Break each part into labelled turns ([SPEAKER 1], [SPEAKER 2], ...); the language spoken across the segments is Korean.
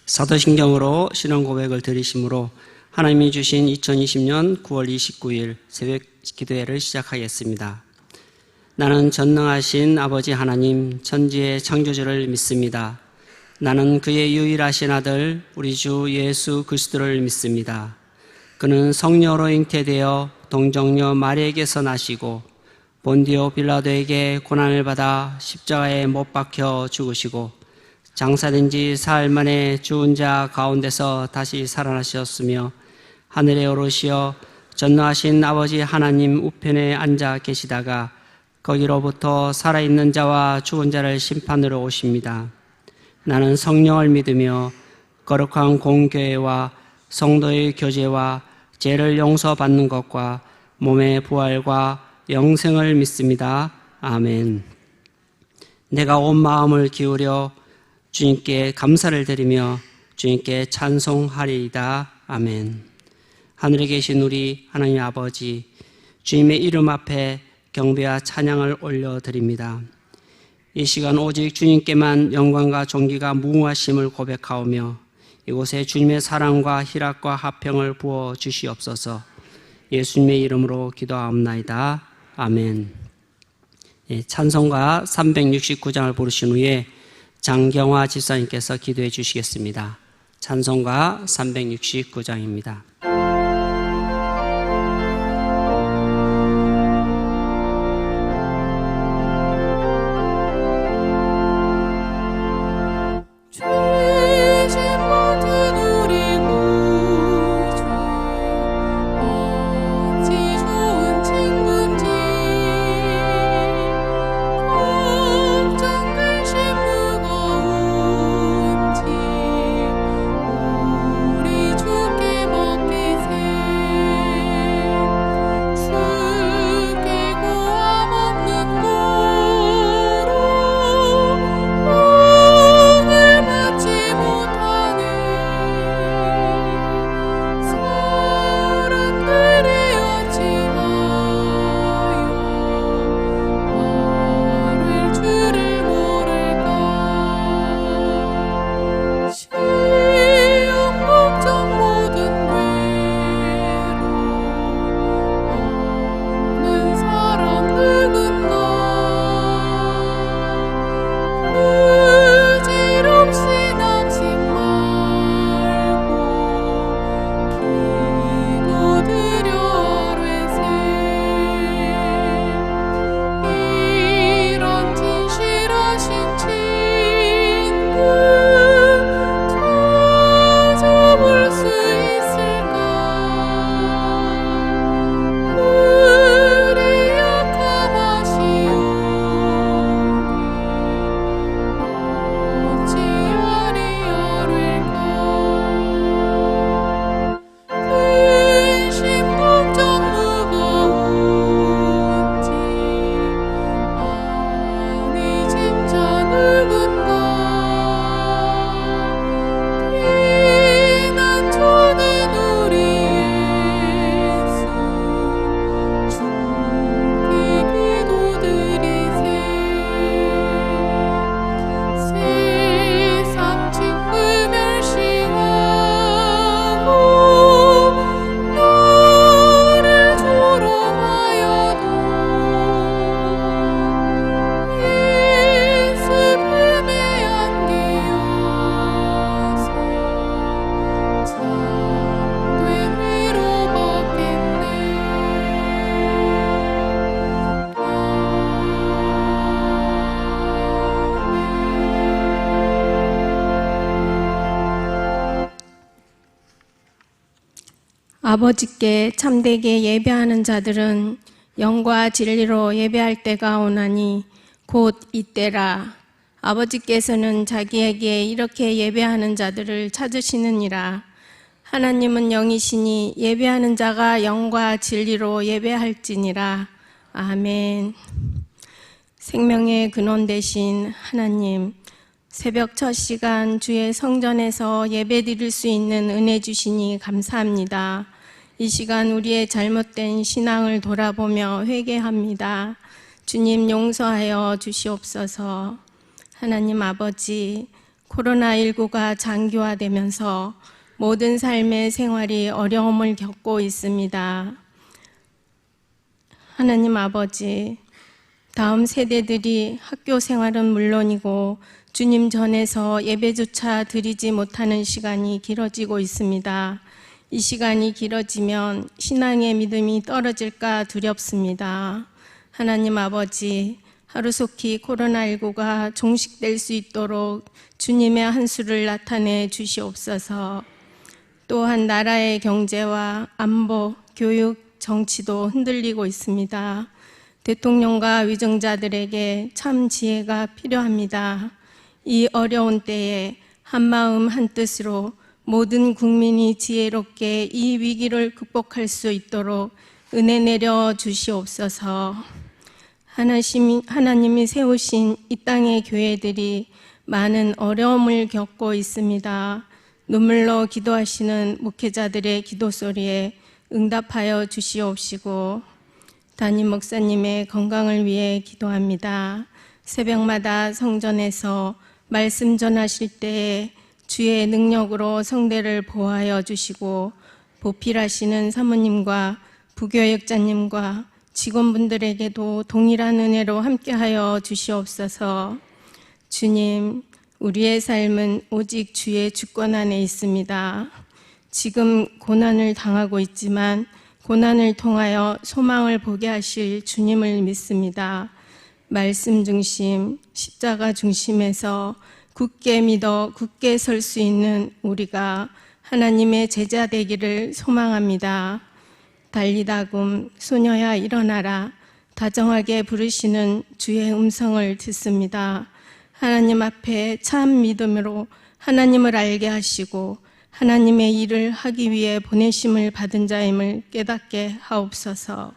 [SPEAKER 1] 사도신경으로 신앙고백을 드리심으로 하나님이 주신 2020년 9월 29일 새벽 기도회를 시작하겠습니다. 나는 전능하신 아버지 하나님 천지의 창조주를 믿습니다. 나는 그의 유일하신 아들 우리 주 예수 그리스도를 믿습니다. 그는 성령으로 잉태되어 동정녀 마리에게서 나시고 본디오 빌라도에게 고난을 받아 십자가에 못 박혀 죽으시고 장사된 지 사흘 만에 죽은 자 가운데서 다시 살아나셨으며 하늘에 오르시어 전능하신 아버지 하나님 우편에 앉아 계시다가 거기로부터 살아있는 자와 죽은 자를 심판으로 오십니다. 나는 성령을 믿으며 거룩한 공교회와 성도의 교제와 죄를 용서받는 것과 몸의 부활과 영생을 믿습니다. 아멘. 내가 온 마음을 기울여 주님께 감사를 드리며 주님께 찬송하리이다. 아멘. 하늘에 계신 우리 하나님 아버지, 주님의 이름 앞에 경배와 찬양을 올려드립니다. 이 시간 오직 주님께만 영광과 존귀가 무궁하심을 고백하오며 이곳에 주님의 사랑과 희락과 화평을 부어 주시옵소서. 예수님의 이름으로 기도하옵나이다. 아멘. 찬송가 369장을 부르신 후에 장경화 집사님께서 기도해 주시겠습니다. 찬송가 369장입니다.
[SPEAKER 2] 아버지께 참되게 예배하는 자들은 영과 진리로 예배할 때가 오나니 곧 이때라. 아버지께서는 자기에게 이렇게 예배하는 자들을 찾으시느니라. 하나님은 영이시니 예배하는 자가 영과 진리로 예배할지니라. 아멘. 생명의 근원 되신 하나님, 새벽 첫 시간 주의 성전에서 예배드릴 수 있는 은혜 주시니 감사합니다. 이 시간 우리의 잘못된 신앙을 돌아보며 회개합니다. 주님 용서하여 주시옵소서. 하나님 아버지, 코로나19가 장기화되면서 모든 삶의 생활이 어려움을 겪고 있습니다. 하나님 아버지, 다음 세대들이 학교 생활은 물론이고 주님 전에서 예배조차 드리지 못하는 시간이 길어지고 있습니다. 이 시간이 길어지면 신앙의 믿음이 떨어질까 두렵습니다. 하나님 아버지, 하루속히 코로나19가 종식될 수 있도록 주님의 한수를 나타내 주시옵소서. 또한 나라의 경제와 안보, 교육, 정치도 흔들리고 있습니다. 대통령과 위정자들에게 참 지혜가 필요합니다. 이 어려운 때에 한마음 한뜻으로 모든 국민이 지혜롭게 이 위기를 극복할 수 있도록 은혜 내려 주시옵소서. 하나님이 세우신 이 땅의 교회들이 많은 어려움을 겪고 있습니다. 눈물로 기도하시는 목회자들의 기도 소리에 응답하여 주시옵시고 담임 목사님의 건강을 위해 기도합니다. 새벽마다 성전에서 말씀 전하실 때에 주의 능력으로 성대를 보호하여 주시고 보필하시는 사모님과 부교역자님과 직원분들에게도 동일한 은혜로 함께하여 주시옵소서. 주님, 우리의 삶은 오직 주의 주권 안에 있습니다. 지금 고난을 당하고 있지만 고난을 통하여 소망을 보게 하실 주님을 믿습니다. 말씀 중심, 십자가 중심에서 굳게 믿어 굳게 설 수 있는 우리가 하나님의 제자 되기를 소망합니다. 달리다금 소녀야 일어나라 다정하게 부르시는 주의 음성을 듣습니다. 하나님 앞에 참 믿음으로 하나님을 알게 하시고 하나님의 일을 하기 위해 보내심을 받은 자임을 깨닫게 하옵소서.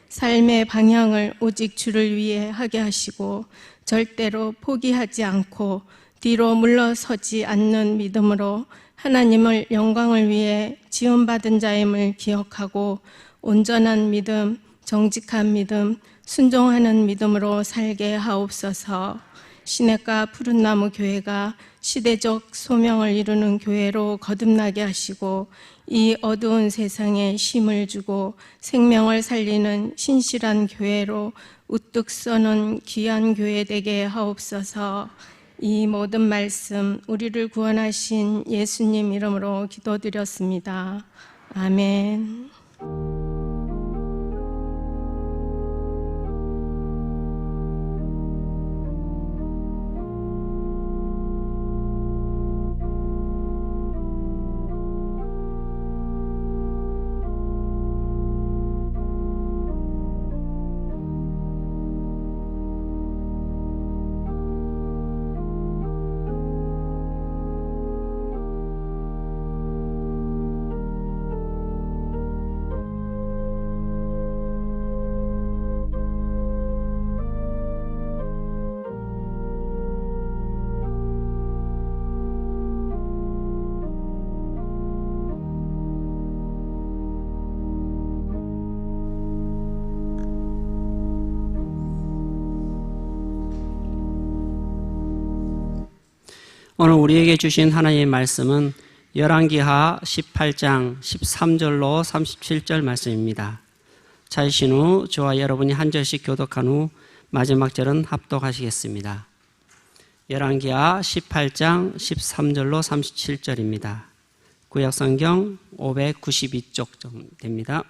[SPEAKER 2] 삶의 방향을 오직 주를 위해 하게 하시고 절대로 포기하지 않고 뒤로 물러서지 않는 믿음으로 하나님을 영광을 위해 지원받은 자임을 기억하고 온전한 믿음, 정직한 믿음, 순종하는 믿음으로 살게 하옵소서. 시냇가 푸른나무 교회가 시대적 소명을 이루는 교회로 거듭나게 하시고 이 어두운 세상에 힘을 주고 생명을 살리는 신실한 교회로 우뚝 서는 귀한 교회 되게 하옵소서. 이 모든 말씀 우리를 구원하신 예수님 이름으로 기도드렸습니다. 아멘.
[SPEAKER 1] 오늘 우리에게 주신 하나님의 말씀은 열왕기하 18장 13절로 37절 말씀입니다. 찾으신 후 저와 여러분이 한 절씩 교독한 후 마지막 절은 합독하시겠습니다. 열왕기하 18장 13절로 37절입니다. 구약성경 592쪽 정도 됩니다.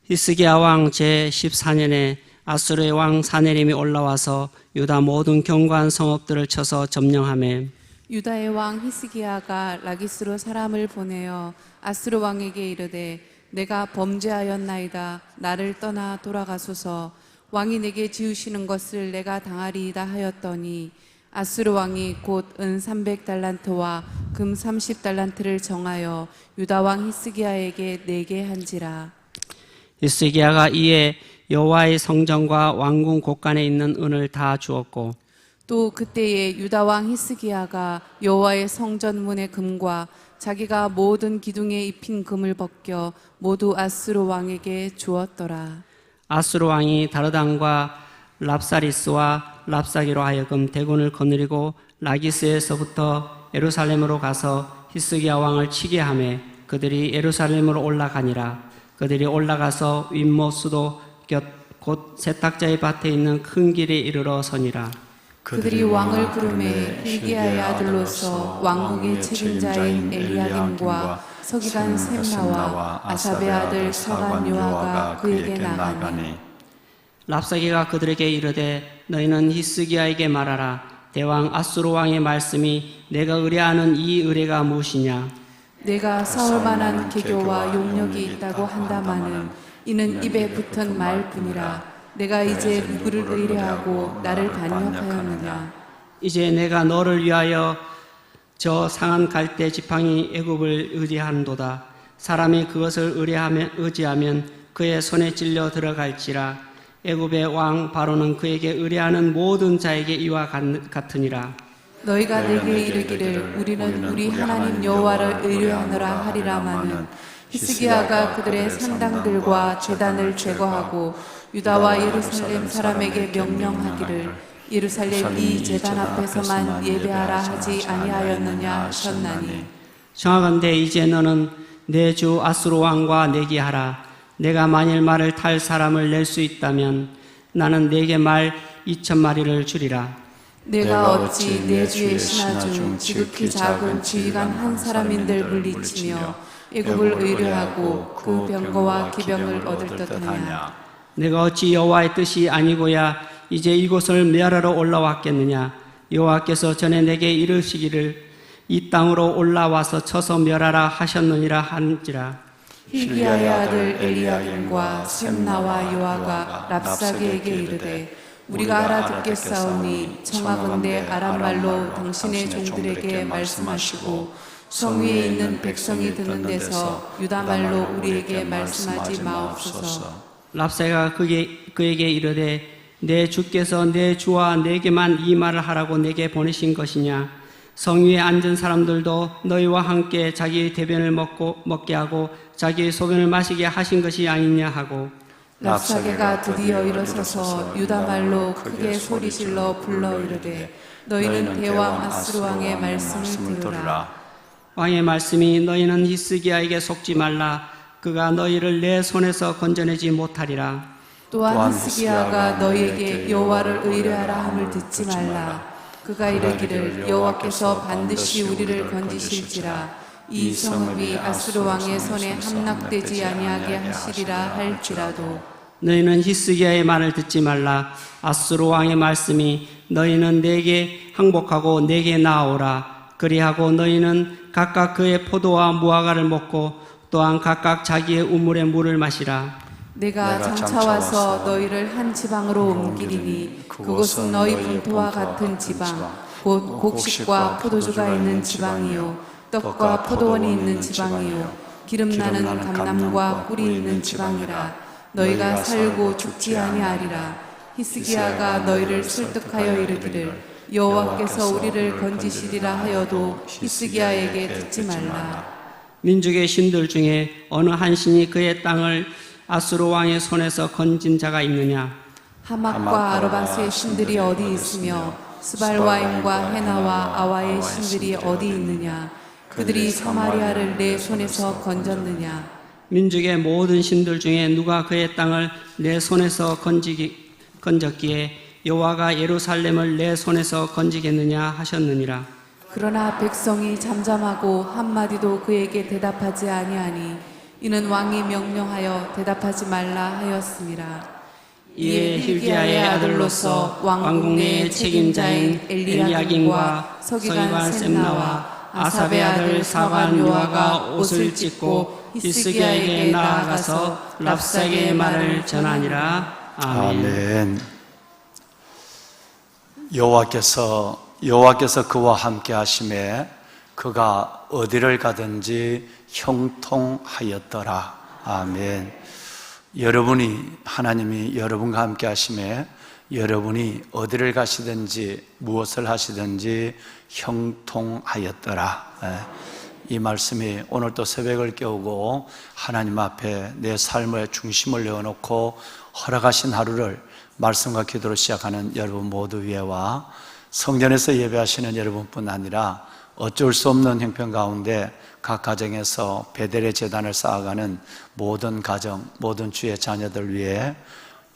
[SPEAKER 1] 히스기야 왕 제14년에 아수르의 왕 사네림이 올라와서 유다 모든 견고한 성읍들을 쳐서 점령하며
[SPEAKER 3] 유다의 왕 히스기야가 라기스로 사람을 보내어 아수르 왕에게 이르되 내가 범죄하였나이다. 나를 떠나 돌아가소서. 왕이 내게 지으시는 것을 내가 당하리이다 하였더니 아수르 왕이 곧 은 300달란트와 금 30달란트를 정하여 유다 왕 히스기야에게 내게 한지라.
[SPEAKER 1] 히스기야가 이에 여호와의 성전과 왕궁 곳간에 있는 은을 다 주었고
[SPEAKER 3] 또 그때에 유다 왕 히스기야가 여호와의 성전 문의 금과 자기가 모든 기둥에 입힌 금을 벗겨 모두 아수르 왕에게 주었더라.
[SPEAKER 1] 아수르 왕이 다르단과 랍사리스와 랍사기로 하여금 대군을 거느리고 라기스에서부터 예루살렘으로 가서 히스기야 왕을 치게 하매 그들이 예루살렘으로 올라가니라. 그들이 올라가서 윗못 수도 곁 곧 세탁자의 밭에 있는 큰 길에 이르러 서니라.
[SPEAKER 3] 그들이 왕을 부르매 hil기야의 아들로서 왕국의 책임자인 엘리야김과 서기관 셈나와 아삽의 아들 서간 요아가 그에게 나가니
[SPEAKER 1] 랍사기가 그들에게 이르되 너희는 히스기야에게 말하라. 대왕 아수르 왕의 말씀이 내가 의뢰하는 이 의뢰가 무엇이냐?
[SPEAKER 3] 내가 사울만한 계교와 용력이 있다고 한다마는 이는 입에 붙은 말뿐이라. 내가 이제 누구를 의뢰하고 나를 반역하였느냐?
[SPEAKER 1] 이제 내가 너를 위하여 저 상한 갈대 지팡이 애굽을 의지하는도다. 사람이 그것을 의지하면 그의 손에 찔려 들어갈지라. 애굽의 왕 바로는 그에게 의뢰하는 모든 자에게 이와 같으니라.
[SPEAKER 3] 너희가 내게 이르기를 우리는 우리 하나님 여호와를 의뢰하노라 하리라마는 히스기야가 그들의 산당들과 제단을 제거하고 유다와 예루살렘 사람에게 명령하기를 예루살렘 이 제단 앞에서만 예배하라 하지 아니하였느냐 하셨나니
[SPEAKER 1] 청하건대 이제 너는 내 주 아수르 왕과 내기하라. 내가 만일 말을 탈 사람을 낼 수 있다면 나는 내게 말 2,000마리를 주리라.
[SPEAKER 3] 내가 어찌 내 주의 신하 중 지극히 작은 지휘관 한 사람인들 물리치며 애굽을 의뢰하고 그 병거와 기병을 얻을 듯하냐?
[SPEAKER 1] 내가 어찌 여호와의 뜻이 아니고야 이제 이곳을 멸하러 올라왔겠느냐? 여호와께서 전에 내게 이르시기를 이 땅으로 올라와서 쳐서 멸하라 하셨느니라 한지라.
[SPEAKER 3] hil기야의 아들 엘리야김과 셈나와 요아가 랍사기에게 이르되 우리가 알아듣겠사오니 청하건대 아람말로 당신의 종들에게 말씀하시고 성 위에 있는 백성이 듣는 데서 유다말로 우리에게 말씀하지 마옵소서.
[SPEAKER 1] 랍사가 그에게 이르되 내 주께서 내 주와 내게만 이 말을 하라고 내게 보내신 것이냐? 성 위에 앉은 사람들도 너희와 함께 자기의 대변을 먹게 하고 자기의 소변을 마시게 하신 것이 아니냐 하고
[SPEAKER 3] 랍사게가 드디어 일어서서 유다말로 크게 소리질러 불러 이르되 너희는 대왕 아수르 왕의 말씀을 들으라.
[SPEAKER 1] 왕의 말씀이 너희는 히스기야에게 속지 말라. 그가 너희를 내 손에서 건져내지 못하리라.
[SPEAKER 3] 또한 히스기야가 너희에게 여호와를 의뢰하라 함을 듣지 말라. 그가 이르기를 여호와께서 반드시 우리를 건지실지라. 이 성읍이 아수르 왕의 손에 함락되지 아니하게 하시리라 할지라도
[SPEAKER 1] 너희는 히스기야의 말을 듣지 말라. 아수르 왕의 말씀이 너희는 내게 항복하고 내게 나아오라. 그리하고 너희는 각각 그의 포도와 무화과를 먹고 또한 각각 자기의 우물의 물을 마시라.
[SPEAKER 3] 내가 장차 와서 너희를 한 지방으로 옮기리니 그곳은 너희 본토와 같은 지방 곧 곡식과 포도주가 있는 지방이요 떡과 포도원이 있는 지방이요 기름나는 감람과 꿀이 있는 지방이라. 너희가 살고 죽지 아니하리라. 히스기야가 너희를 설득하여 이르기를 여호와께서 우리를 건지시리라 하여도 히스기야에게 듣지 말라.
[SPEAKER 1] 민족의 신들 중에 어느 한 신이 그의 땅을 아수르 왕의 손에서 건진 자가 있느냐?
[SPEAKER 3] 하맛과 아르밧의 신들이 어디 있으며 스발와임과 헤나와 아와의 신들이 어디 있느냐? 그들이 사마리아를 내 손에서 건졌느냐?
[SPEAKER 1] 민족의 모든 신들 중에 누가 그의 땅을 내 손에서 건졌기에 여호와가 예루살렘을 내 손에서 건지겠느냐 하셨느니라.
[SPEAKER 3] 그러나 백성이 잠잠하고 한마디도 그에게 대답하지 아니하니 이는 왕이 명령하여 대답하지 말라 하였습니라.
[SPEAKER 1] 이에 hil기야의 아들로서 왕국 내의 책임자인 엘리야김과 서기관 셈나와 아삽의 아들 사관 요아가 옷을 찢고 히스기야에게 나아가서 랍사게의 말을 전하니라.
[SPEAKER 4] 아멘. 여호와께서 그와 함께 하심에 그가 어디를 가든지 형통하였더라. 아멘. 하나님이 여러분과 함께 하심에 여러분이 어디를 가시든지 무엇을 하시든지 형통하였더라. 이 말씀이 오늘 또 새벽을 깨우고 하나님 앞에 내 삶의 중심을 내어놓고 허락하신 하루를 말씀과 기도로 시작하는 여러분 모두 위에와 성전에서 예배하시는 여러분뿐 아니라 어쩔 수 없는 형편 가운데 각 가정에서 베델의 제단을 쌓아가는 모든 가정, 모든 주의 자녀들 위해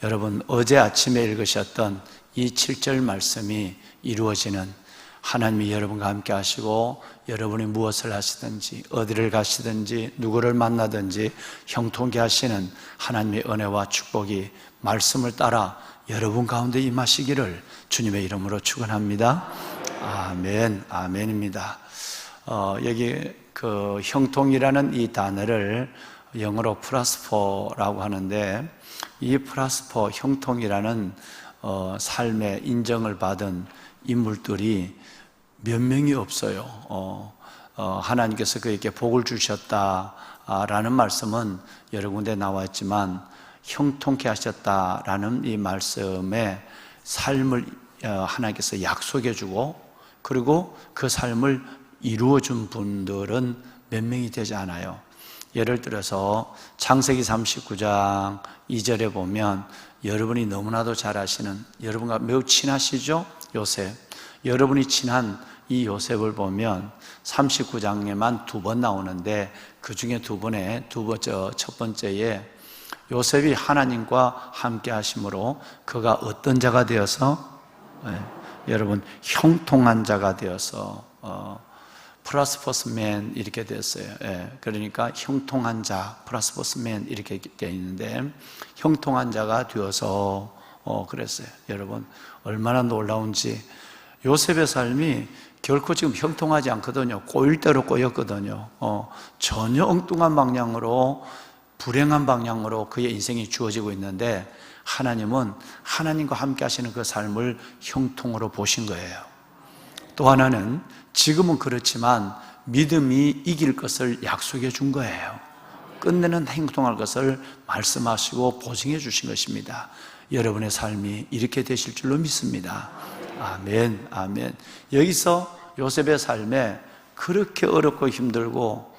[SPEAKER 4] 여러분 어제 아침에 읽으셨던 이 7절 말씀이 이루어지는 하나님이 여러분과 함께 하시고 여러분이 무엇을 하시든지 어디를 가시든지 누구를 만나든지 형통케 하시는 하나님의 은혜와 축복이 말씀을 따라 여러분 가운데 임하시기를 주님의 이름으로 축원합니다. 아멘, 아멘입니다. 여기 그 형통이라는 이 단어를 영어로 프라스퍼라고 하는데 이 프라스퍼 형통이라는 삶의 인정을 받은 인물들이 몇 명이 없어요. 하나님께서 그에게 복을 주셨다라는 말씀은 여러 군데 나와 있지만 형통케 하셨다라는 이 말씀에 삶을 하나님께서 약속해 주고 그리고 그 삶을 이루어 준 분들은 몇 명이 되지 않아요. 예를 들어서 창세기 39장 2절에 보면 여러분이 너무나도 잘 아시는 여러분과 매우 친하시죠? 요셉. 여러분이 친한 이 요셉을 보면 39장에만 2번 나오는데 그 중에 첫 번째에 요셉이 하나님과 함께 하심으로 그가 어떤 자가 되어서 여러분 형통한 자가 되어서 prosperous man 이렇게 됐어요. 그러니까 형통한 자, prosperous man 이렇게 되어 있는데 형통한 자가 되어서 그랬어요. 여러분 얼마나 놀라운지 요셉의 삶이 결코 지금 형통하지 않거든요. 꼬일 대로 꼬였거든요. 전혀 엉뚱한 방향으로 불행한 방향으로 그의 인생이 주어지고 있는데 하나님은 하나님과 함께 하시는 그 삶을 형통으로 보신 거예요. 또 하나는 지금은 그렇지만 믿음이 이길 것을 약속해 준 거예요. 끝내는 형통할 것을 말씀하시고 보증해 주신 것입니다. 여러분의 삶이 이렇게 되실 줄로 믿습니다. 아멘, 아멘. 여기서 요셉의 삶에 그렇게 어렵고 힘들고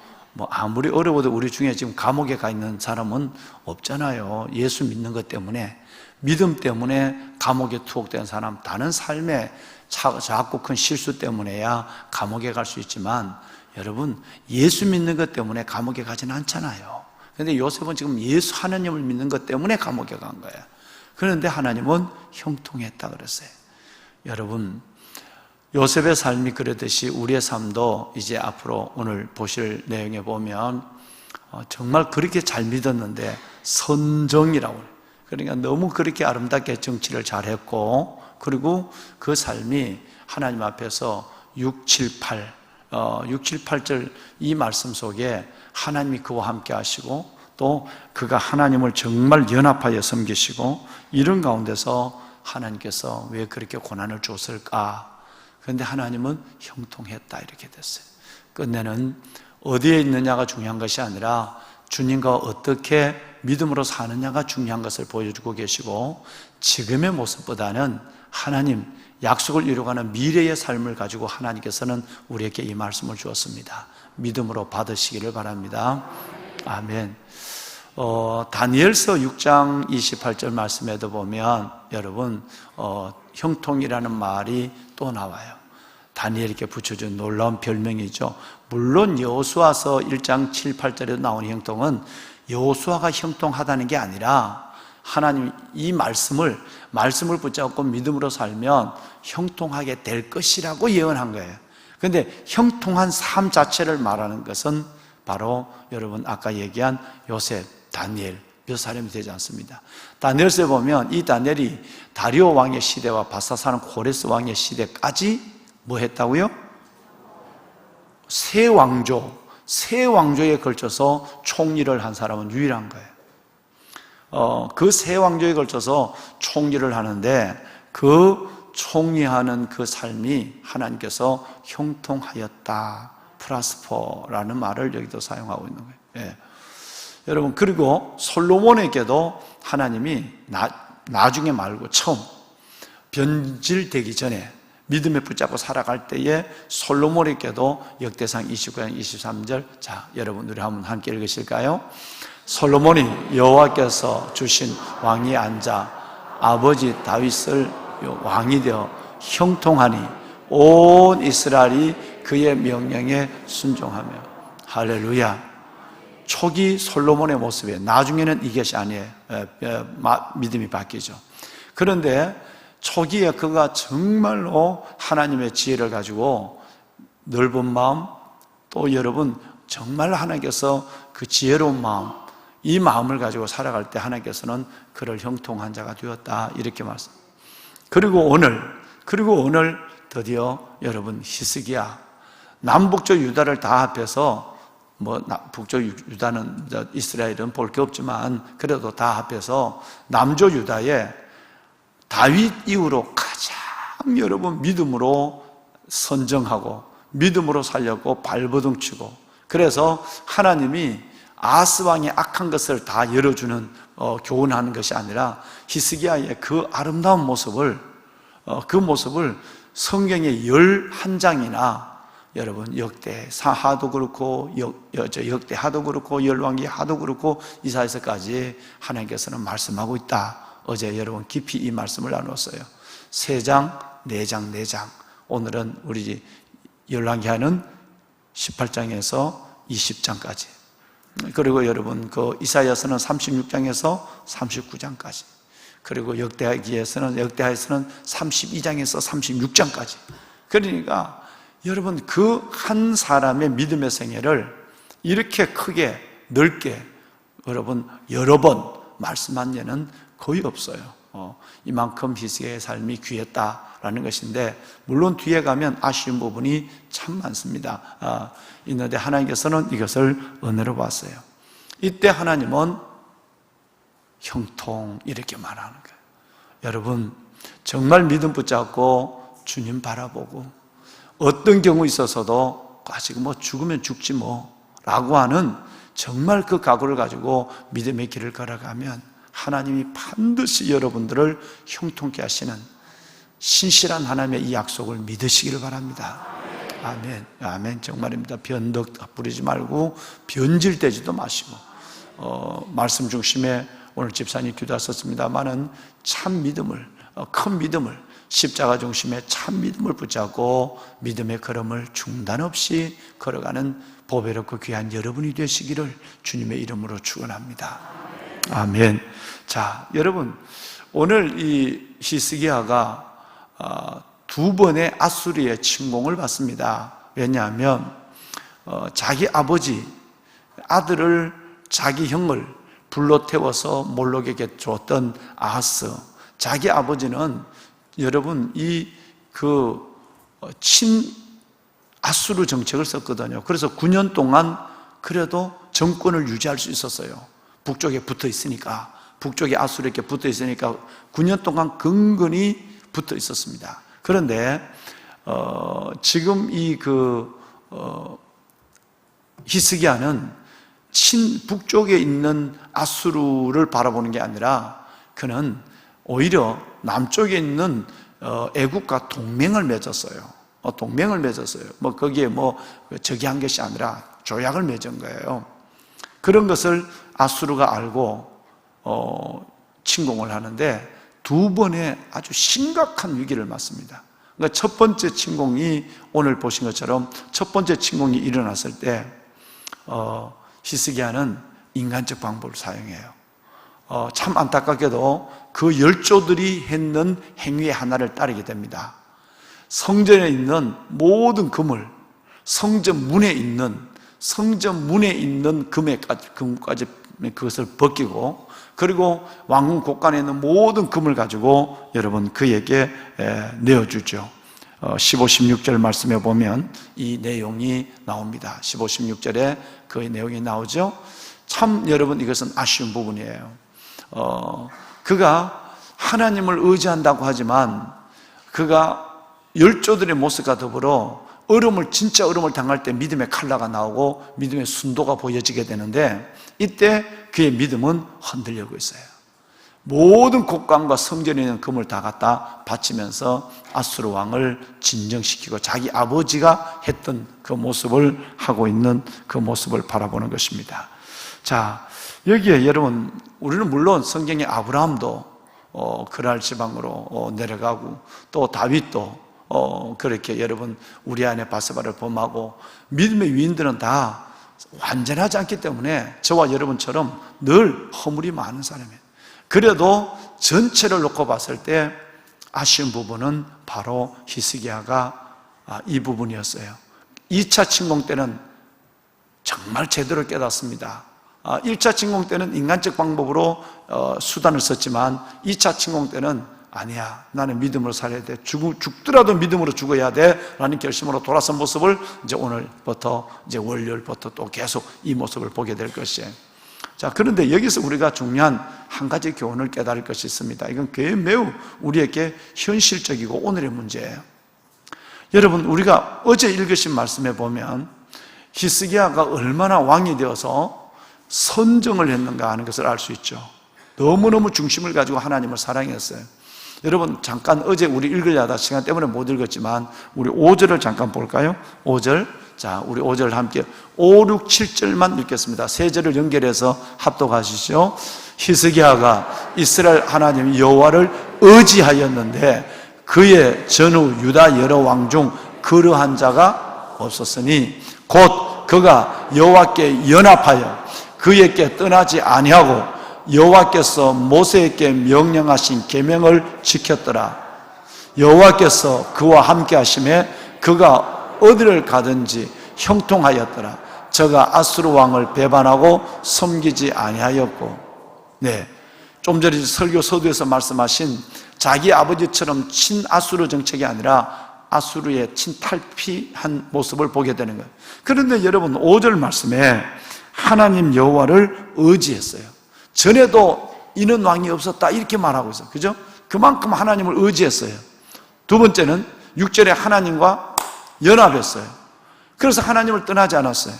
[SPEAKER 4] 아무리 어려워도 우리 중에 지금 감옥에 가 있는 사람은 없잖아요. 예수 믿는 것 때문에, 믿음 때문에 감옥에 투옥된 사람, 다른 삶에 자꾸 큰 실수 때문에야 감옥에 갈 수 있지만 여러분 예수 믿는 것 때문에 감옥에 가지는 않잖아요. 그런데 요셉은 지금 예수 하나님을 믿는 것 때문에 감옥에 간 거예요. 그런데 하나님은 형통했다 그랬어요. 여러분 요셉의 삶이 그러듯이 우리의 삶도 이제 앞으로 오늘 보실 내용에 보면 정말 그렇게 잘 믿었는데 선정이라고, 그러니까 너무 그렇게 아름답게 정치를 잘했고 그리고 그 삶이 하나님 앞에서 6, 7, 8절 이 말씀 속에 하나님이 그와 함께 하시고 또 그가 하나님을 정말 연합하여 섬기시고 이런 가운데서 하나님께서 왜 그렇게 고난을 줬을까? 그런데 하나님은 형통했다 이렇게 됐어요. 끝내는 어디에 있느냐가 중요한 것이 아니라 주님과 어떻게 믿음으로 사느냐가 중요한 것을 보여주고 계시고 지금의 모습보다는 하나님 약속을 이루어가는 미래의 삶을 가지고 하나님께서는 우리에게 이 말씀을 주었습니다. 믿음으로 받으시기를 바랍니다. 아멘. 다니엘서 6장 28절 말씀에도 보면 여러분 형통이라는 말이 또 나와요. 다니엘에게 붙여준 놀라운 별명이죠. 물론 여호수아서 1장 7, 8절에도 나오는 형통은 여호수아가 형통하다는 게 아니라 하나님 이 말씀을 붙잡고 믿음으로 살면 형통하게 될 것이라고 예언한 거예요. 그런데 형통한 삶 자체를 말하는 것은 바로 여러분 아까 얘기한 요셉, 다니엘 몇 사람이 되지 않습니다. 다니엘서에 보면 이 다니엘이 다리오 왕의 시대와 바사사는 고레스 왕의 시대까지 뭐 했다고요? 세 왕조에 걸쳐서 총리를 한 사람은 유일한 거예요. 그 세 왕조에 걸쳐서 총리를 하는데 그 총리하는 그 삶이 하나님께서 형통하였다, 프라스퍼라는 말을 여기도 사용하고 있는 거예요. 여러분 그리고 솔로몬에게도 하나님이 나중에 말고 처음 변질되기 전에 믿음에 붙잡고 살아갈 때에 솔로몬에게도 역대상 29장 23절 자 여러분 우리 한번 함께 읽으실까요? 솔로몬이 여호와께서 주신 왕위에 앉아 아버지 다윗을 왕이 되어 형통하니 온 이스라엘이 그의 명령에 순종하며. 할렐루야. 초기 솔로몬의 모습이에요. 나중에는 이것이 아니에요. 믿음이 바뀌죠. 그런데 초기에 그가 정말로 하나님의 지혜를 가지고 넓은 마음, 또 여러분 정말 하나님께서 그 지혜로운 마음, 이 마음을 가지고 살아갈 때 하나님께서는 그를 형통한 자가 되었다, 이렇게 말씀. 그리고 오늘 드디어 여러분 히스기야, 남북쪽 유다를 다 합해서, 북쪽 유다는 이스라엘은 볼 게 없지만 그래도 다 합해서 남쪽 유다에 다윗 이후로 가장 여러분 믿음으로 선정하고 믿음으로 살려고 발버둥 치고, 그래서 하나님이 아하스 왕의 악한 것을 다 열어주는 교훈하는 것이 아니라 히스기야의 그 아름다운 모습을 그 모습을 성경의 11장이나 여러분 역대하도 그렇고 역대하도 그렇고 열왕기하도 그렇고 이사야서까지 하나님께서는 말씀하고 있다. 어제 여러분 깊이 이 말씀을 나눴어요. 3장, 4장, 4장. 오늘은 우리 열왕기하는 18장에서 20장까지. 그리고 여러분 그 이사야서는 36장에서 39장까지. 그리고 역대하에서는 32장에서 36장까지. 그러니까 여러분 그 한 사람의 믿음의 생애를 이렇게 크게 넓게 여러분 여러 번 말씀한 예는 거의 없어요. 이만큼 히스기야의 삶이 귀했다라는 것인데, 물론 뒤에 가면 아쉬운 부분이 참 많습니다. 있는데 하나님께서는 이것을 은혜로 봤어요. 이때 하나님은 형통, 이렇게 말하는 거예요. 여러분 정말 믿음 붙잡고 주님 바라보고 어떤 경우 있어서도 지금 죽으면 죽지 라고 하는 정말 그 각오를 가지고 믿음의 길을 걸어가면 하나님이 반드시 여러분들을 형통케 하시는 신실한 하나님의 이 약속을 믿으시기를 바랍니다. 아멘. 아멘. 정말입니다. 변덕 부리지 말고 변질되지도 마시고, 말씀 중심에 오늘 집사님 기도하셨습니다만은 참 믿음을, 큰 믿음을, 십자가 중심에 참 믿음을 붙잡고 믿음의 걸음을 중단 없이 걸어가는 보배롭고 귀한 여러분이 되시기를 주님의 이름으로 축원합니다. 아멘. 자, 여러분 오늘 이 히스기야가 2번의 아수리의 침공을 받습니다. 왜냐하면 자기 아버지 아들을, 자기 형을 불로 태워서 몰록에게 줬던 아하스, 자기 아버지는 여러분 아수르 정책을 썼거든요. 그래서 9년 동안 그래도 정권을 유지할 수 있었어요. 북쪽에 붙어 있으니까, 북쪽에 아수르에게 붙어 있으니까 9년 동안 근근히 붙어 있었습니다. 그런데 지금 히스기야는 북쪽에 있는 아수르를 바라보는 게 아니라 그는 오히려 남쪽에 있는 애국과 동맹을 맺었어요. 동맹을 맺었어요. 거기에 저기한 것이 아니라 조약을 맺은 거예요. 그런 것을 아수르가 알고 침공을 하는데 2번의 아주 심각한 위기를 맞습니다. 그러니까 첫 번째 침공이, 오늘 보신 것처럼 첫 번째 침공이 일어났을 때 히스기야는 인간적 방법을 사용해요. 참 안타깝게도 그 열조들이 했는 행위의 하나를 따르게 됩니다. 성전에 있는 모든 금을 성전 문에 있는 금까지 그것을 벗기고, 그리고 왕궁 곳간에 있는 모든 금을 가지고 여러분 그에게 내어주죠. 15, 16절 말씀해 보면 이 내용이 나옵니다. 15, 16절에 그 내용이 나오죠. 참 여러분 이것은 아쉬운 부분이에요. 그가 하나님을 의지한다고 하지만 그가 열조들의 모습과 더불어 진짜 얼음을 당할 때 믿음의 칼라가 나오고 믿음의 순도가 보여지게 되는데, 이때 그의 믿음은 흔들리고 있어요. 모든 곡관과 성전에 있는 금을 다 갖다 바치면서 아수르 왕을 진정시키고 자기 아버지가 했던 그 모습을 하고 있는 그 모습을 바라보는 것입니다. 자, 여기에 여러분, 우리는 물론 성경에 아브라함도 그랄 지방으로 내려가고, 또 다윗도 그렇게 여러분 우리 안에 바세바를 범하고, 믿음의 위인들은 다 완전하지 않기 때문에 저와 여러분처럼 늘 허물이 많은 사람이에요. 그래도 전체를 놓고 봤을 때 아쉬운 부분은 바로 히스기야가 이 부분이었어요. 2차 침공 때는 정말 제대로 깨닫습니다. 1차 침공 때는 인간적 방법으로 수단을 썼지만 2차 침공 때는 아니야, 나는 믿음으로 살아야 돼, 죽더라도 믿음으로 죽어야 돼 라는 결심으로 돌아선 모습을 이제 오늘부터, 이제 월요일부터 또 계속 이 모습을 보게 될 것이에요. 자, 그런데 여기서 우리가 중요한 한 가지 교훈을 깨달을 것이 있습니다. 이건 매우 우리에게 현실적이고 오늘의 문제예요. 여러분, 우리가 어제 읽으신 말씀에 보면 히스기야가 얼마나 왕이 되어서 선정을 했는가 하는 것을 알 수 있죠. 너무너무 중심을 가지고 하나님을 사랑했어요. 여러분, 잠깐 어제 우리 읽으려 하다 시간 때문에 못 읽었지만 우리 5절을 잠깐 볼까요? 5절. 자, 우리 5절 함께 5, 6, 7절만 읽겠습니다. 세 절을 연결해서 합독하시죠. 히스기야가 이스라엘 하나님 여호와를 의지하였는데 그의 전후 유다 여러 왕 중 그러한 자가 없었으니 곧 그가 여호와께 연합하여 그에게 떠나지 아니하고 여호와께서 모세에게 명령하신 계명을 지켰더라. 여호와께서 그와 함께 하심에 그가 어디를 가든지 형통하였더라. 저가 아수르 왕을 배반하고 섬기지 아니하였고, 네, 좀 전에 설교 서두에서 말씀하신 자기 아버지처럼 친아수르 정책이 아니라 아수르의 친탈피한 모습을 보게 되는 거예요. 그런데 여러분, 5절 말씀에 하나님 여호와를 의지했어요. 전에도 이는 왕이 없었다 이렇게 말하고 있어요. 그죠? 그만큼 하나님을 의지했어요. 두 번째는 6절에 하나님과 연합했어요. 그래서 하나님을 떠나지 않았어요.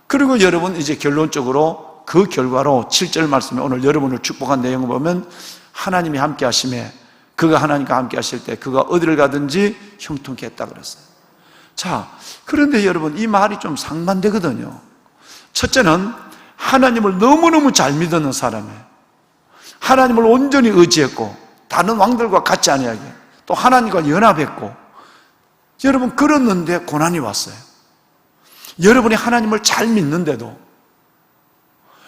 [SPEAKER 4] 그리고 여러분, 이제 결론적으로 그 결과로 7절 말씀에 오늘 여러분을 축복한 내용을 보면 하나님이 함께 하심에 그가 하나님과 함께 하실 때 그가 어디를 가든지 형통케 했다 그랬어요. 자, 그런데 여러분, 이 말이 좀 상반되거든요. 첫째는 하나님을 너무너무 잘 믿는 사람이에요. 하나님을 온전히 의지했고 다른 왕들과 같지 아니하게 또 하나님과 연합했고, 여러분, 그랬는데 고난이 왔어요. 여러분이 하나님을 잘 믿는데도,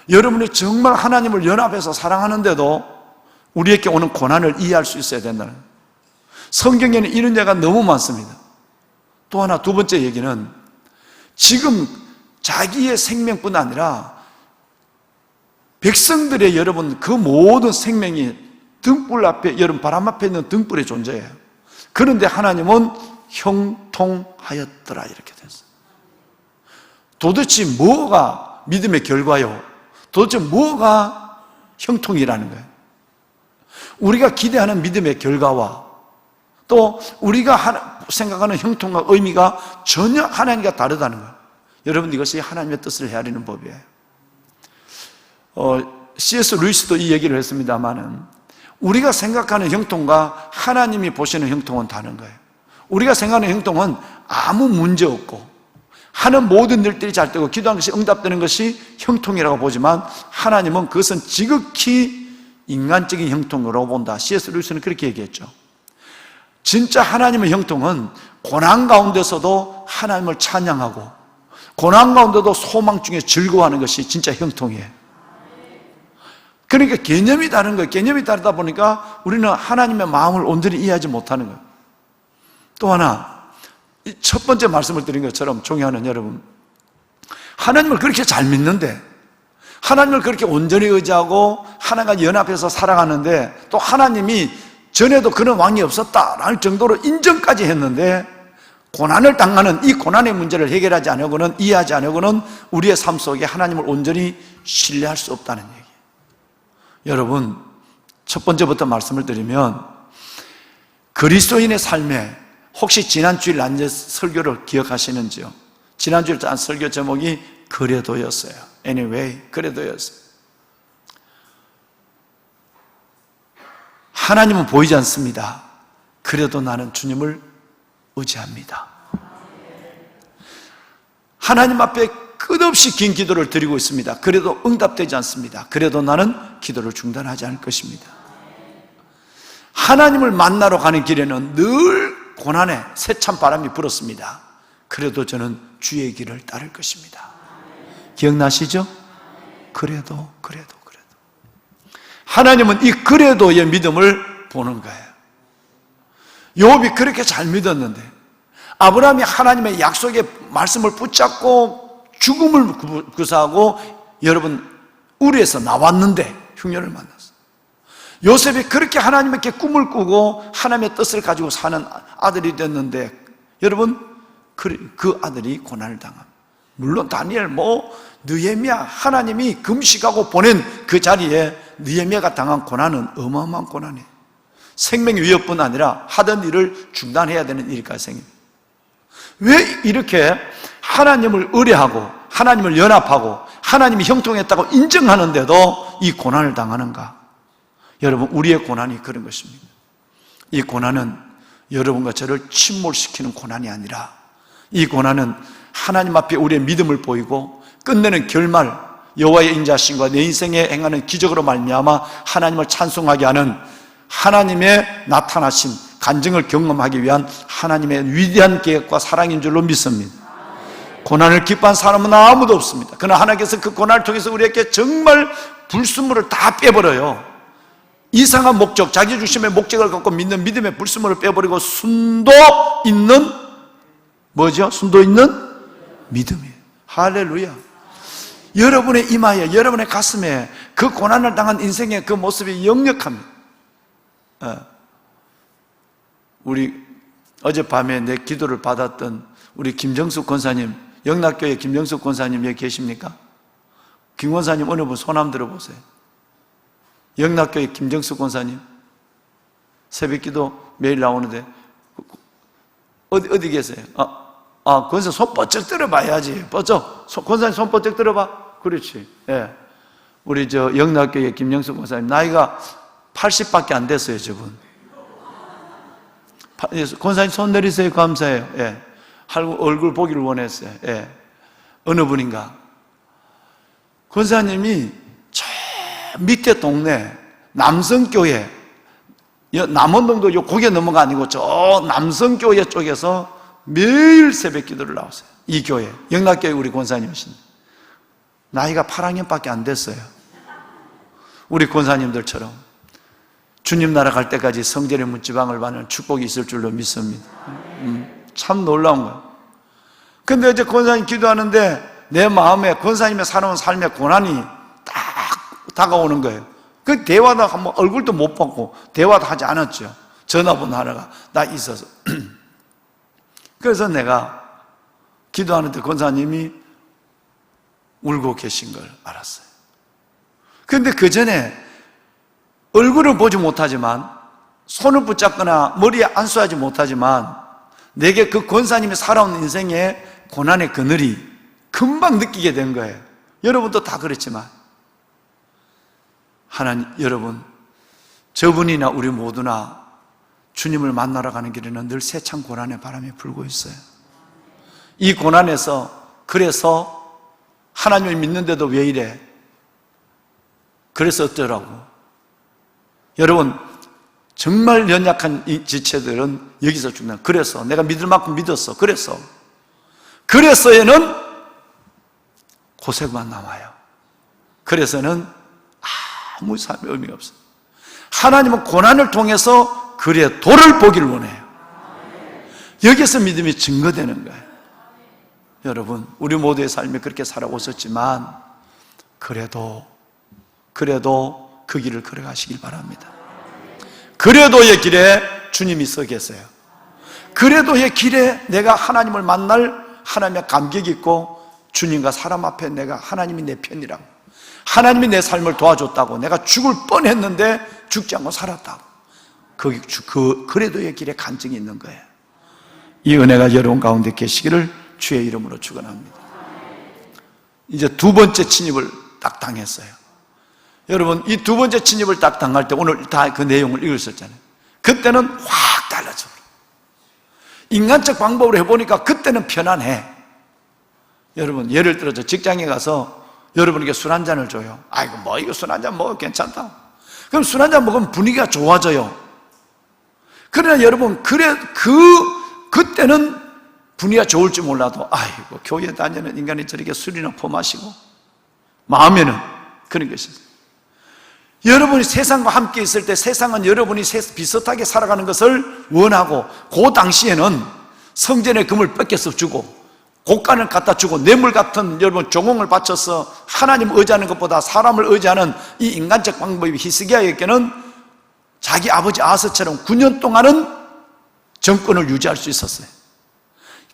[SPEAKER 4] 여러분이 정말 하나님을 연합해서 사랑하는데도 우리에게 오는 고난을 이해할 수 있어야 된다는 거예요. 성경에는 이런 예가 너무 많습니다. 또 하나, 두 번째 얘기는 지금 자기의 생명뿐 아니라 백성들의 여러분 그 모든 생명이 등불 앞에, 여러분 바람 앞에 있는 등불의 존재예요. 그런데 하나님은 형통하였더라 이렇게 됐어요. 도대체 뭐가 믿음의 결과요? 도대체 뭐가 형통이라는 거예요? 우리가 기대하는 믿음의 결과와 또 우리가 생각하는 형통과 의미가 전혀 하나님과 다르다는 거예요. 여러분, 이것이 하나님의 뜻을 헤아리는 법이에요. C.S. 루이스도 이 얘기를 했습니다마는 우리가 생각하는 형통과 하나님이 보시는 형통은 다른 거예요. 우리가 생각하는 형통은 아무 문제 없고 하는 모든 일들이 잘 되고 기도하는 것이 응답되는 것이 형통이라고 보지만 하나님은 그것은 지극히 인간적인 형통으로 본다. C.S. 루이스는 그렇게 얘기했죠. 진짜 하나님의 형통은 고난 가운데서도 하나님을 찬양하고 고난 가운데도 소망 중에 즐거워하는 것이 진짜 형통이에요. 그러니까 개념이 다른 거예요. 개념이 다르다 보니까 우리는 하나님의 마음을 온전히 이해하지 못하는 거예요. 또 하나, 첫 번째 말씀을 드린 것처럼 존경하는 여러분, 하나님을 그렇게 잘 믿는데, 하나님을 그렇게 온전히 의지하고 하나님과 연합해서 살아가는데, 또 하나님이 전에도 그런 왕이 없었다라는 정도로 인정까지 했는데, 고난을 당하는 이 고난의 문제를 해결하지 않으고는, 이해하지 않으고는 우리의 삶 속에 하나님을 온전히 신뢰할 수 없다는 얘기예요. 여러분, 첫 번째부터 말씀을 드리면 그리스도인의 삶에, 혹시 지난주일 난제 설교를 기억하시는지요? 지난주일 난 설교 제목이 그래도였어요. Anyway, 그래도였어요. 하나님은 보이지 않습니다. 그래도 나는 주님을 의지합니다. 하나님 앞에 끝없이 긴 기도를 드리고 있습니다. 그래도 응답되지 않습니다. 그래도 나는 기도를 중단하지 않을 것입니다. 하나님을 만나러 가는 길에는 늘 고난의 세찬 바람이 불었습니다. 그래도 저는 주의 길을 따를 것입니다. 기억나시죠? 그래도. 하나님은 이 그래도의 믿음을 보는 거예요. 욥이 그렇게 잘 믿었는데, 아브라함이 하나님의 약속의 말씀을 붙잡고 죽음을 구사하고 여러분 우리에서 나왔는데 흉년을 만났어요. 요셉이 그렇게 하나님께 꿈을 꾸고 하나님의 뜻을 가지고 사는 아들이 됐는데 여러분 그 아들이 고난을 당합니다. 물론 다니엘, 느헤미야, 하나님이 금식하고 보낸 그 자리에 느헤미야가 당한 고난은 어마어마한 고난이에요. 생명 위협뿐 아니라 하던 일을 중단해야 되는 일까지 생깁니다. 왜 이렇게 하나님을 의뢰하고 하나님을 연합하고 하나님이 형통했다고 인정하는데도 이 고난을 당하는가? 여러분, 우리의 고난이 그런 것입니다. 이 고난은 여러분과 저를 침몰시키는 고난이 아니라 이 고난은 하나님 앞에 우리의 믿음을 보이고 끝내는 결말, 여호와의 인자심과 내 인생에 행하는 기적으로 말미암아 하나님을 찬송하게 하는 하나님의 나타나심, 간증을 경험하기 위한 하나님의 위대한 계획과 사랑인 줄로 믿습니다. 고난을 기뻐한 사람은 아무도 없습니다. 그러나 하나님께서 그 고난을 통해서 우리에게 정말 불순물을 다 빼버려요. 이상한 목적, 자기 중심의 목적을 갖고 믿는 믿음의 불순물을 빼버리고 순도 있는 뭐죠? 순도 있는 믿음이에요. 할렐루야. 여러분의 이마에, 여러분의 가슴에 그 고난을 당한 인생의 그 모습이 역력합니다. 우리 어젯밤에 내 기도를 받았던 우리 김정숙 권사님, 영락교회 김정숙 권사님 여기 계십니까? 김 권사님 어느 분 손 한번 들어보세요. 영락교회 김정숙 권사님 새벽기도 매일 나오는데 어디 계세요? 권사님 손 뻗쩍 들어봐야지. 권사님 손 뻗쩍 들어봐. 그렇지. 예. 우리 영락교회 김정숙 권사님 나이가 80밖에 안 됐어요, 저분. 권사님 손 내리세요. 감사해요. 예. 얼굴 보기를 원했어요. 예. 어느 분인가? 권사님이 저 밑에 동네 남성교회, 남원동도 요 고개 넘어가 아니고 저 남성교회 쪽에서 매일 새벽 기도를 나왔어요. 이 교회, 영락교회 우리 권사님이신데 나이가 8학년밖에 안 됐어요. 우리 권사님들처럼 주님 나라 갈 때까지 성전의 문지방을 받는 축복이 있을 줄로 믿습니다. 참 놀라운 거예요. 근데 이제 권사님 기도하는데 내 마음에 권사님의 살아온 삶의 고난이 딱 다가오는 거예요. 그 대화도 한번 얼굴도 못 보고 대화도 하지 않았죠. 전화번호 하나가 나 있어서. 그래서 내가 기도하는데 권사님이 울고 계신 걸 알았어요. 근데 그 전에 얼굴은 보지 못하지만 손을 붙잡거나 머리에 안수하지 못하지만 내게 그 권사님이 살아온 인생의 고난의 그늘이 금방 느끼게 된 거예요. 여러분도 다 그렇지만 하나님, 여러분, 저분이나 우리 모두나 주님을 만나러 가는 길에는 늘 세찬 고난의 바람이 불고 있어요. 이 고난에서 그래서 하나님을 믿는데도 왜 이래? 그래서 어쩌라고? 여러분, 정말 연약한 이 지체들은 여기서 죽는. 그래서 내가 믿을 만큼 믿었어. 그래서에는 고생만 남아요. 그래서는 아무 삶의 의미가 없어요. 하나님은 고난을 통해서 그의 도를 보기를 원해요. 여기서 믿음이 증거되는 거예요. 여러분, 우리 모두의 삶이 그렇게 살아오셨지만 그래도 그 길을 걸어가시길 바랍니다. 그래도의 길에 주님이 서 계세요. 그래도의 길에 내가 하나님을 만날 하나님의 감격이 있고 주님과 사람 앞에 내가 하나님이 내 편이라고, 하나님이 내 삶을 도와줬다고, 내가 죽을 뻔했는데 죽지 않고 살았다고, 그 그래도의 길에 간증이 있는 거예요. 이 은혜가 여러분 가운데 계시기를 주의 이름으로 축원합니다. 이제 두 번째 침입을 딱 당했어요. 여러분, 이 두 번째 침입을 딱 당할 때 오늘 다 그 내용을 읽으셨잖아요. 그때는 확 달라져. 인간적 방법으로 해보니까 그때는 편안해. 여러분, 예를 들어서 직장에 가서 여러분에게 술 한 잔을 줘요. 아이고, 뭐 이거 술 한 잔 먹어 괜찮다. 그럼 술 한 잔 먹으면 분위기가 좋아져요. 그러나 여러분, 그때는 분위기가 좋을지 몰라도, 아이고, 교회 다니는 인간이 저렇게 술이나 퍼마시고, 마음에는 그런 것이 있어요. 여러분이 세상과 함께 있을 때 세상은 여러분이 비슷하게 살아가는 것을 원하고, 그 당시에는 성전의 금을 뺏겨서 주고, 곡간을 갖다 주고, 뇌물 같은 여러분 종응을 바쳐서 하나님 의지하는 것보다 사람을 의지하는 이 인간적 방법이 히스기야에게는 자기 아버지 아하스처럼 9년 동안은 정권을 유지할 수 있었어요.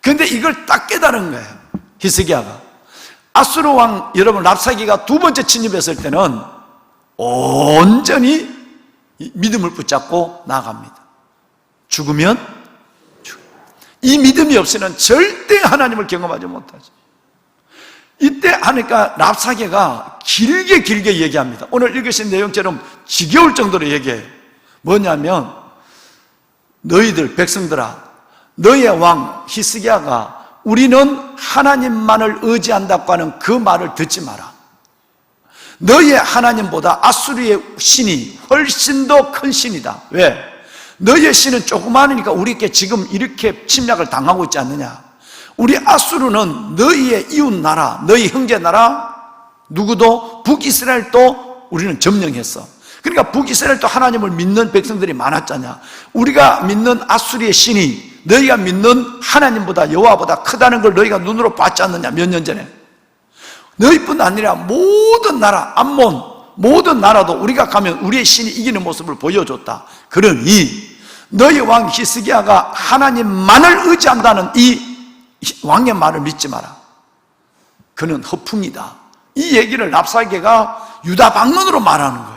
[SPEAKER 4] 그런데 이걸 딱 깨달은 거예요, 히스기야가. 아수르 왕 여러분 랍사기가 두 번째 침입했을 때는 온전히 믿음을 붙잡고 나아갑니다. 죽으면 이 믿음이 없이는 절대 하나님을 경험하지 못하죠. 이때 하니까 랍사게가 길게 얘기합니다. 오늘 읽으신 내용처럼 지겨울 정도로 얘기해요. 뭐냐면, 너희들 백성들아, 너희의 왕 히스기야가 우리는 하나님만을 의지한다고 하는 그 말을 듣지 마라. 너희의 하나님보다 아수르의 신이 훨씬 더 큰 신이다. 왜? 너희의 신은 조그마하니까 우리께 지금 이렇게 침략을 당하고 있지 않느냐. 우리 아수르는 너희의 이웃 나라, 너희 형제 나라 누구도 북이스라엘도 우리는 점령했어. 그러니까 북이스라엘도 하나님을 믿는 백성들이 많았잖냐. 우리가 믿는 아수르의 신이 너희가 믿는 하나님보다 여호와보다 크다는 걸 너희가 눈으로 봤지 않느냐, 몇 년 전에. 너희뿐 아니라 모든 나라, 암몬 모든 나라도 우리가 가면 우리의 신이 이기는 모습을 보여줬다. 그러니 너희 왕 히스기야가 하나님만을 의지한다는 이 왕의 말을 믿지 마라. 그는 허풍이다. 이 얘기를 랍사게가 유다 방언으로 말하는 거예요.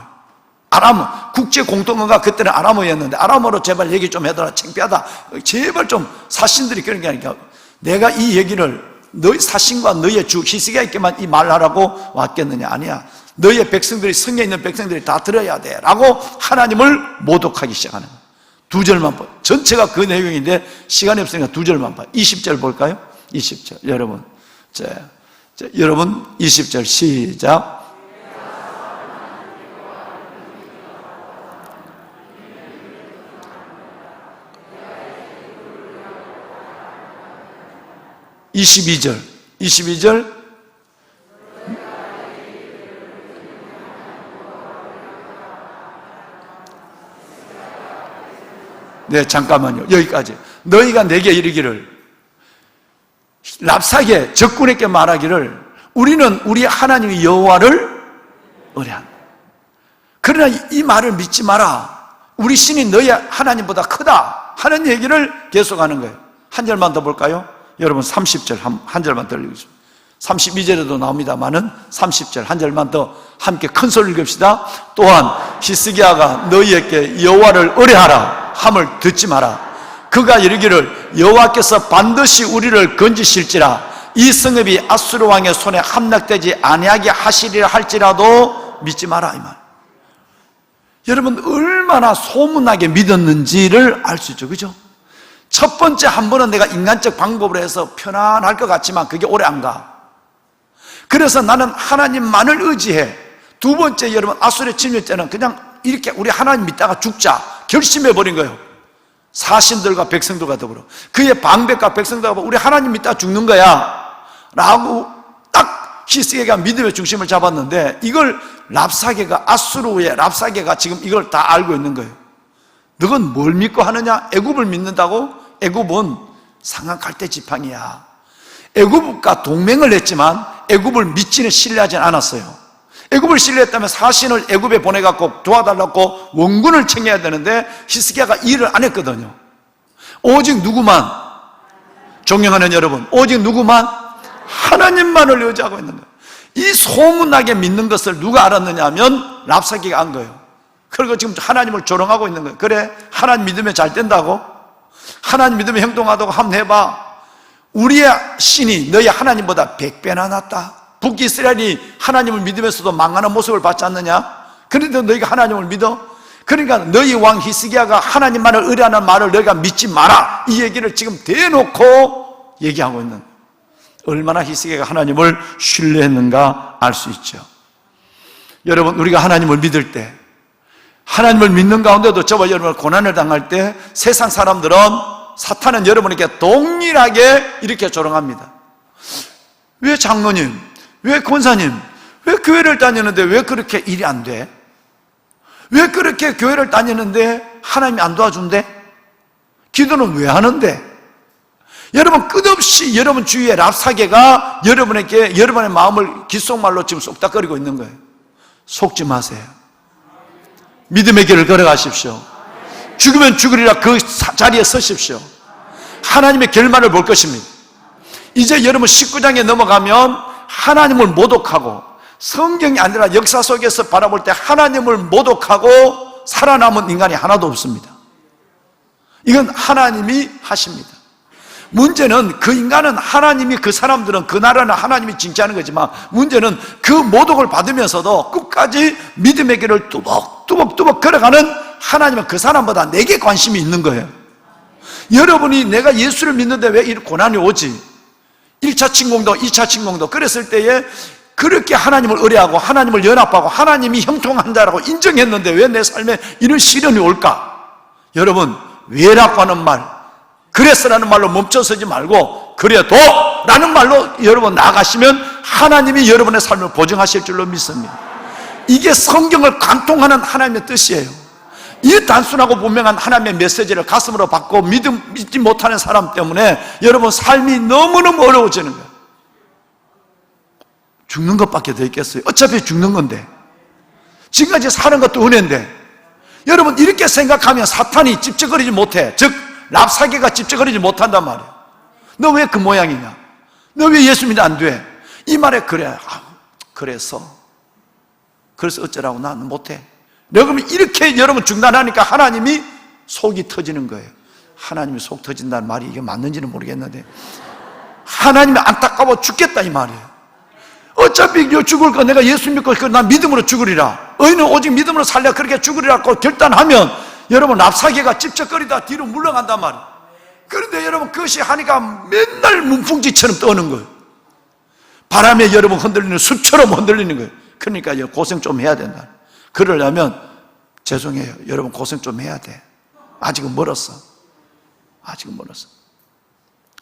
[SPEAKER 4] 아람어, 국제 공통어가 그때는 아람어였는데, 아람어로 제발 얘기 좀 해달라, 창피하다, 제발 좀. 사신들이 그런 게 아니라 내가 이 얘기를 너희 사신과 너희의 주 히스기야에게만 이 말하라고 왔겠느냐. 아니야. 너희의 백성들이, 성에 있는 백성들이 다 들어야 돼 라고 하나님을 모독하기 시작하는 거예요. 두 절만 봐요. 전체가 그 내용인데 시간이 없으니까 두 절만 봐요. 20절 볼까요? 20절. 여러분, 여러분 20절 시작. (22절) 네, 잠깐만요. 여기까지. 너희가 내게 이르기를, 랍사게 적군에게 말하기를, 우리는 우리 하나님 여호와를 의뢰한다. 그러나 이 말을 믿지 마라. 우리 신이 너희 하나님보다 크다 하는 얘기를 계속하는 거예요. 한 절만 더 볼까요? 여러분 30절 한 절만 더 읽으십시오. 32절에도 나옵니다만은 30절 한 절만 더 함께 큰 소리를 읽읍시다. 또한 히스기야가 너희에게 여호와를 의뢰하라 함을 듣지 마라. 그가 이르기를 여호와께서 반드시 우리를 건지실지라 이 성읍이 아수르 왕의 손에 함락되지 아니하게 하시리라 할지라도 믿지 마라, 이 말. 여러분 얼마나 소문나게 믿었는지를 알 수 있죠, 그죠? 첫 번째 한 번은 내가 인간적 방법으로 해서 편안할 것 같지만 그게 오래 안 가. 그래서 나는 하나님만을 의지해. 두 번째, 여러분 아수르 침략 때는 그냥 이렇게 우리 하나님 믿다가 죽자 결심해버린 거예요. 사신들과 백성들과 더불어 그의 방백과 백성들과 우리 하나님 믿다가 죽는 거야 라고 딱 히스기야가 믿음의 중심을 잡았는데, 이걸 랍사게가, 아수르의 랍사게가 지금 이걸 다 알고 있는 거예요. 너건 뭘 믿고 하느냐? 애굽을 믿는다고? 애굽은 상한 갈대 지팡이야. 애굽과 동맹을 했지만 애굽을 믿지는 신뢰하지 않았어요. 애굽을 신뢰했다면 사신을 애굽에 보내갖고 도와달라고 원군을 챙겨야 되는데 히스기야가 일을 안 했거든요. 오직 누구만? 존경하는 여러분, 오직 누구만? 하나님만을 의지하고 있는 거예요. 이 소문나게 믿는 것을 누가 알았느냐 하면 랍사게가 안 거예요. 그리고 지금 하나님을 조롱하고 있는 거예요. 그래, 하나님 믿으면 잘 된다고? 하나님 믿으면 행동하다고 한번 해봐. 우리의 신이 너희 하나님보다 100배나 낫다. 북이스라엘이 하나님을 믿으면서도 망하는 모습을 봤지 않느냐? 그런데 너희가 하나님을 믿어? 그러니까 너희 왕 히스기야가 하나님만을 의뢰하는 말을 너희가 믿지 마라, 이 얘기를 지금 대놓고 얘기하고 있는 거예요. 얼마나 히스기야가 하나님을 신뢰했는가 알 수 있죠. 여러분, 우리가 하나님을 믿을 때, 하나님을 믿는 가운데도 저와 여러분 고난을 당할 때 세상 사람들은, 사탄은 여러분에게 동일하게 이렇게 조롱합니다. 왜 장로님, 왜 권사님, 왜 교회를 다니는데 왜 그렇게 일이 안 돼? 왜 그렇게 교회를 다니는데 하나님이 안 도와준대? 기도는 왜 하는데? 여러분, 끝없이 여러분 주위에 랍사개가 여러분의 마음을 귓속말로 지금 쏙닥거리고 있는 거예요. 속지 마세요. 믿음의 길을 걸어가십시오. 죽으면 죽으리라 그 자리에 서십시오. 하나님의 결말을 볼 것입니다. 이제 여러분 19장에 넘어가면 하나님을 모독하고, 성경이 아니라 역사 속에서 바라볼 때 하나님을 모독하고 살아남은 인간이 하나도 없습니다. 이건 하나님이 하십니다. 문제는 그 인간은 하나님이, 그 사람들은, 그 나라는 하나님이 징계하는 거지만, 문제는 그 모독을 받으면서도 끝까지 믿음의 길을 뚜벅뚜벅 걸어가는 하나님은 그 사람보다 내게 관심이 있는 거예요. 여러분이 내가 예수를 믿는데 왜 이 고난이 오지? 1차 침공도 2차 침공도 그랬을 때에 그렇게 하나님을 의뢰하고 하나님을 연합하고 하나님이 형통한다라고 인정했는데 왜 내 삶에 이런 시련이 올까? 여러분, 왜라고 하는 말, 그래서라는 말로 멈춰서지 말고 그래도 라는 말로 여러분 나아가시면 하나님이 여러분의 삶을 보증하실 줄로 믿습니다. 이게 성경을 관통하는 하나님의 뜻이에요. 이 단순하고 분명한 하나님의 메시지를 가슴으로 받고 믿지 못하는 사람 때문에 여러분 삶이 너무너무 어려워지는 거예요. 죽는 것밖에 더 있겠어요? 어차피 죽는 건데, 지금까지 사는 것도 은혜인데. 여러분, 이렇게 생각하면 사탄이 찝쩍거리지 못해. 즉 랍사개가 찝쩍거리지 못한단 말이에요. 너 왜 그 모양이냐? 너 왜 예수 믿으면 안 돼? 이 말에 그래. 그래서 어쩌라고 나는 못해. 여러분, 이렇게 여러분 중단하니까 하나님이 속이 터지는 거예요. 하나님이 속 터진다는 말이 이게 맞는지는 모르겠는데, 하나님이 안타까워 죽겠다 이 말이에요. 어차피 죽을 거 내가 예수 믿고 난 믿음으로 죽으리라, 의인은 오직 믿음으로 살려 그렇게 죽으리라고 결단하면 여러분 랍사개가 찝쩍거리다 뒤로 물러간단 말이에요. 그런데 여러분 그것이 하니까 맨날 문풍지처럼 떠는 거예요. 바람에 여러분 흔들리는 숲처럼 흔들리는 거예요. 그러니까 고생 좀 해야 된다. 그러려면 죄송해요, 여러분 고생 좀 해야 돼. 아직은 멀었어.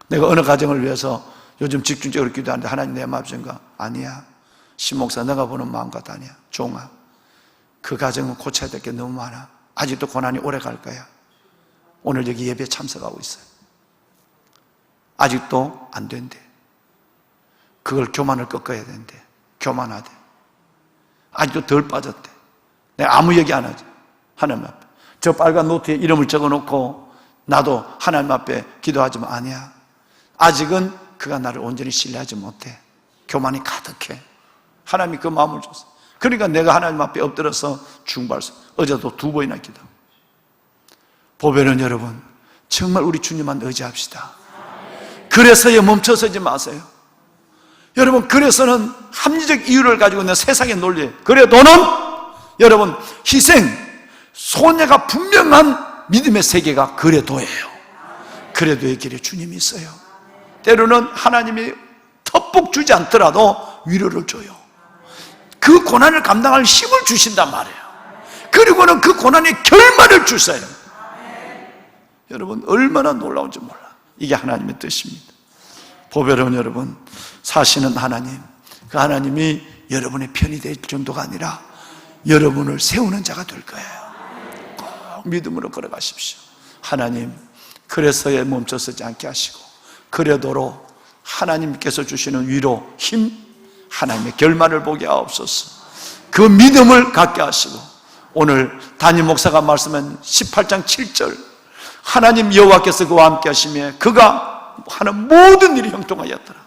[SPEAKER 4] 내가 어느 가정을 위해서 요즘 집중적으로 기도하는데 하나님 내 마음 주신가? 아니야. 신목사 내가 보는 마음과도 아니야. 종아, 그 가정은 고쳐야 될 게 너무 많아. 아직도 고난이 오래 갈 거야. 오늘 여기 예배에 참석하고 있어요. 아직도 안 된대. 그걸 교만을 꺾어야 된대. 교만하대. 아직도 덜 빠졌대. 내가 아무 얘기 안 하지. 하나님 앞에 저 빨간 노트에 이름을 적어놓고 나도 하나님 앞에 기도하지만 아니야. 아직은 그가 나를 온전히 신뢰하지 못해. 교만이 가득해. 하나님이 그 마음을 줬어. 그러니까 내가 하나님 앞에 엎드려서 중발서, 어제도 2번이나 기도. 보배는 여러분 정말 우리 주님만 의지합시다. 그래서야 멈춰서지 마세요. 여러분, 그래서는 합리적 이유를 가지고 있는 세상의 논리, 그래도는 여러분 희생, 손해가 분명한 믿음의 세계가 그래도예요. 그래도의 길에 주님이 있어요. 때로는 하나님이 턱복 주지 않더라도 위로를 줘요. 그 고난을 감당할 힘을 주신단 말이에요. 그리고는 그 고난의 결말을 주세요. 여러분 얼마나 놀라운지 몰라. 이게 하나님의 뜻입니다. 보배로운 여러분, 사시는 하나님, 그 하나님이 여러분의 편이 될 정도가 아니라 여러분을 세우는 자가 될 거예요. 꼭 믿음으로 걸어가십시오. 하나님, 그래서야 멈춰서지 않게 하시고 그래도로 하나님께서 주시는 위로, 힘, 하나님의 결말을 보게 하옵소서. 그 믿음을 갖게 하시고 오늘 담임 목사가 말씀한 18장 7절, 하나님 여호와께서 그와 함께 하시며 그가 하는 모든 일이 형통하였더라.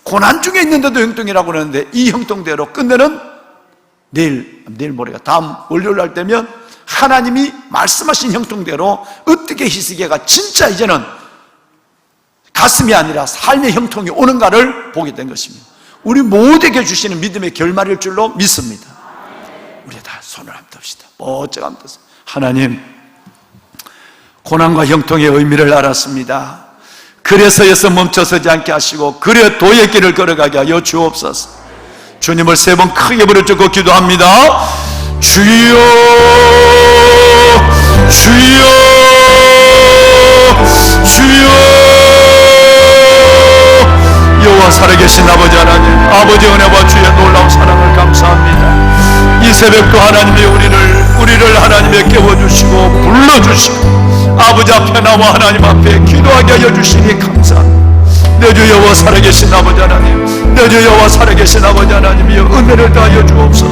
[SPEAKER 4] 고난 중에 있는데도 형통이라고 그러는데 이 형통대로 끝내는 내일 모레가 다음 월요일 날 되면 하나님이 말씀하신 형통대로 어떻게 히스기야가 진짜 이제는 가슴이 아니라 삶의 형통이 오는가를 보게 된 것입니다. 우리 모두에게 주시는 믿음의 결말일 줄로 믿습니다. 우리 다 손을 한번 듭시다. 멋쩍 한번 듭시다. 하나님, 고난과 형통의 의미를 알았습니다. 그래서에서 멈춰서지 않게 하시고 그래 도의 길을 걸어가게 하여 주옵소서. 주님을 3번 크게 부르짖고 기도합니다. 주여 주여 주여. 여호와 살아계신 아버지 하나님, 아버지 은혜와 주의 놀라운 사랑을 감사합니다. 이 새벽도 하나님이 우리를 하나님의 깨워주시고 불러주시고 아버지 앞에 나와 하나님 앞에 기도하게 하여 주시니 감사합니다. 내 주 여호와 살아계신 아버지 하나님, 내 주 여호와 살아계신 아버지 하나님이여 은혜를 다하여 주옵소서.